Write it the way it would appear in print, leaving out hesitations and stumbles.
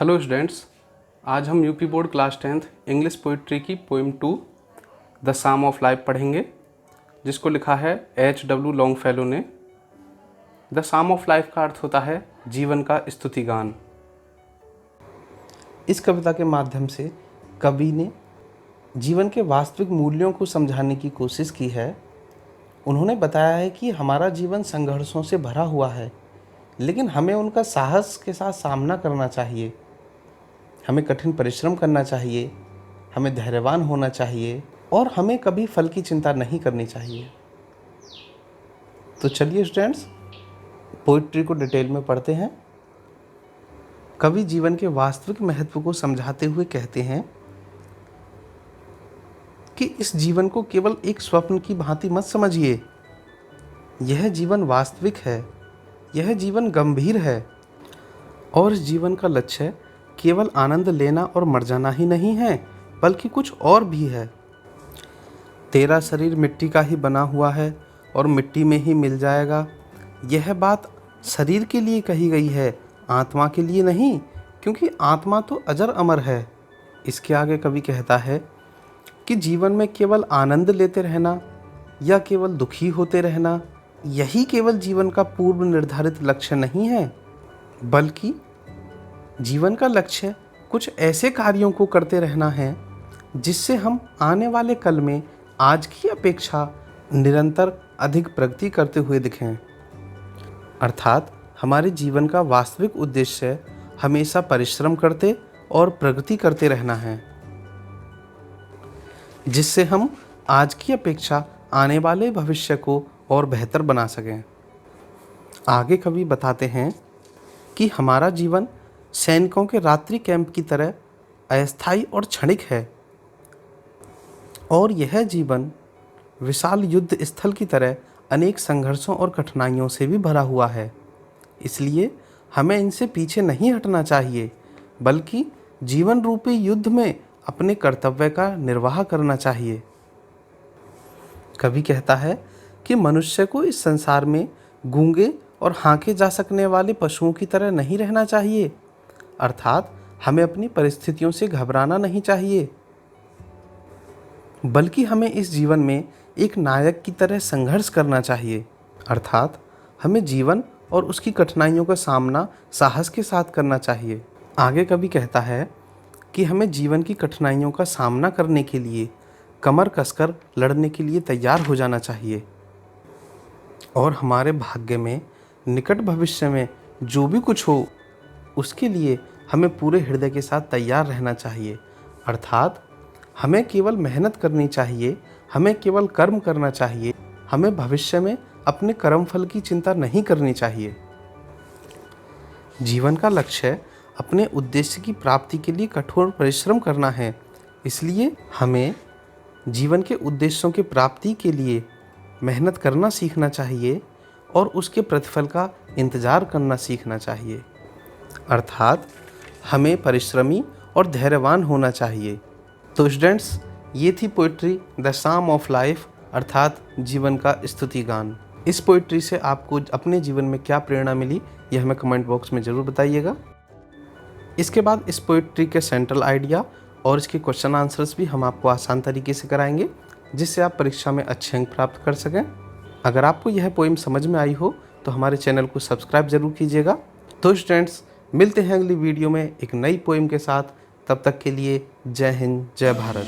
Hello students, आज हम UP board class 10th English poetry की poem 2 the psalm of life पढ़ेंगे, जिसको लिखा है H.W. लॉन्गफेलो ने। द साम ऑफ लाइफ का अर्थ होता है जीवन का स्तुतिगान। इस कविता के माध्यम से कवि ने जीवन के वास्तविक मूल्यों को समझाने की कोशिश की है। उन्होंने बताया है कि हमारा जीवन संघर्षों से भरा हुआ है, लेकिन हमें उनका साहस के साथ सामना करना चाहिए। हमें कठिन परिश्रम करना चाहिए, हमें धैर्यवान होना चाहिए और हमें कभी फल की चिंता नहीं करनी चाहिए। तो चलिए स्टूडेंट्स, पोइट्री को डिटेल में पढ़ते हैं। कवि जीवन के वास्तविक महत्व को समझाते हुए कहते हैं कि इस जीवन को केवल एक स्वप्न की भांति मत समझिए। यह जीवन वास्तविक है, यह जीवन गंभीर है और इस जीवन का लक्ष्य केवल आनंद लेना और मर जाना ही नहीं है, बल्कि कुछ और भी है। तेरा शरीर मिट्टी का ही बना हुआ है और मिट्टी में ही मिल जाएगा। यह बात शरीर के लिए कही गई है, आत्मा के लिए नहीं, क्योंकि आत्मा तो अजर अमर है। इसके आगे कवि कहता है कि जीवन में केवल आनंद लेते रहना या केवल दुखी होते रहना, यही केवल जीवन का पूर्व निर्धारित लक्ष्य नहीं है, बल्कि जीवन का लक्ष्य कुछ ऐसे कार्यों को करते रहना है जिससे हम आने वाले कल में आज की अपेक्षा निरंतर अधिक प्रगति करते हुए दिखें। अर्थात हमारे जीवन का वास्तविक उद्देश्य हमेशा परिश्रम करते और प्रगति करते रहना है, जिससे हम आज की अपेक्षा आने वाले भविष्य को और बेहतर बना सकें। आगे कवि बताते हैं कि हमारा जीवन सैनिकों के रात्रि कैंप की तरह अस्थायी और क्षणिक है और यह जीवन विशाल युद्ध स्थल की तरह अनेक संघर्षों और कठिनाइयों से भी भरा हुआ है। इसलिए हमें इनसे पीछे नहीं हटना चाहिए, बल्कि जीवन रूपी युद्ध में अपने कर्तव्य का निर्वाह करना चाहिए। कवि कहता है कि मनुष्य को इस संसार में गूंगे और हाँके जा सकने वाले पशुओं की तरह नहीं रहना चाहिए। अर्थात हमें अपनी परिस्थितियों से घबराना नहीं चाहिए, बल्कि हमें इस जीवन में एक नायक की तरह संघर्ष करना चाहिए। अर्थात हमें जीवन और उसकी कठिनाइयों का सामना साहस के साथ करना चाहिए। आगे कवि कहता है कि हमें जीवन की कठिनाइयों का सामना करने के लिए कमर कसकर लड़ने के लिए तैयार हो जाना चाहिए और हमारे भाग्य में निकट भविष्य में जो भी कुछ हो उसके लिए हमें पूरे हृदय के साथ तैयार रहना चाहिए। अर्थात हमें केवल मेहनत करनी चाहिए, हमें केवल कर्म करना चाहिए, हमें भविष्य में अपने कर्म फल की चिंता नहीं करनी चाहिए। जीवन का लक्ष्य अपने उद्देश्य की प्राप्ति के लिए कठोर परिश्रम करना है। इसलिए हमें जीवन के उद्देश्यों की प्राप्ति के लिए मेहनत करना सीखना चाहिए और उसके प्रतिफल का इंतज़ार करना सीखना चाहिए। अर्थात हमें परिश्रमी और धैर्यवान होना चाहिए। तो स्टूडेंट्स, ये थी poetry the psalm of life, अर्थात जीवन का स्तुति गान। इस पोइट्री से आपको अपने जीवन में क्या प्रेरणा मिली, ये हमें कमेंट बॉक्स में ज़रूर बताइएगा। इसके बाद इस पोइट्री के सेंट्रल आइडिया और इसके क्वेश्चन आंसर्स भी हम आपको आसान तरीके से कराएंगे, जिससे आप परीक्षा में अच्छे अंक प्राप्त कर सकें। अगर आपको यह पोइम समझ में आई हो तो हमारे चैनल को सब्सक्राइब जरूर कीजिएगा। तो स्टूडेंट्स, मिलते हैं अगली वीडियो में एक नई पोइम के साथ। तब तक के लिए जय हिंद, जय भारत।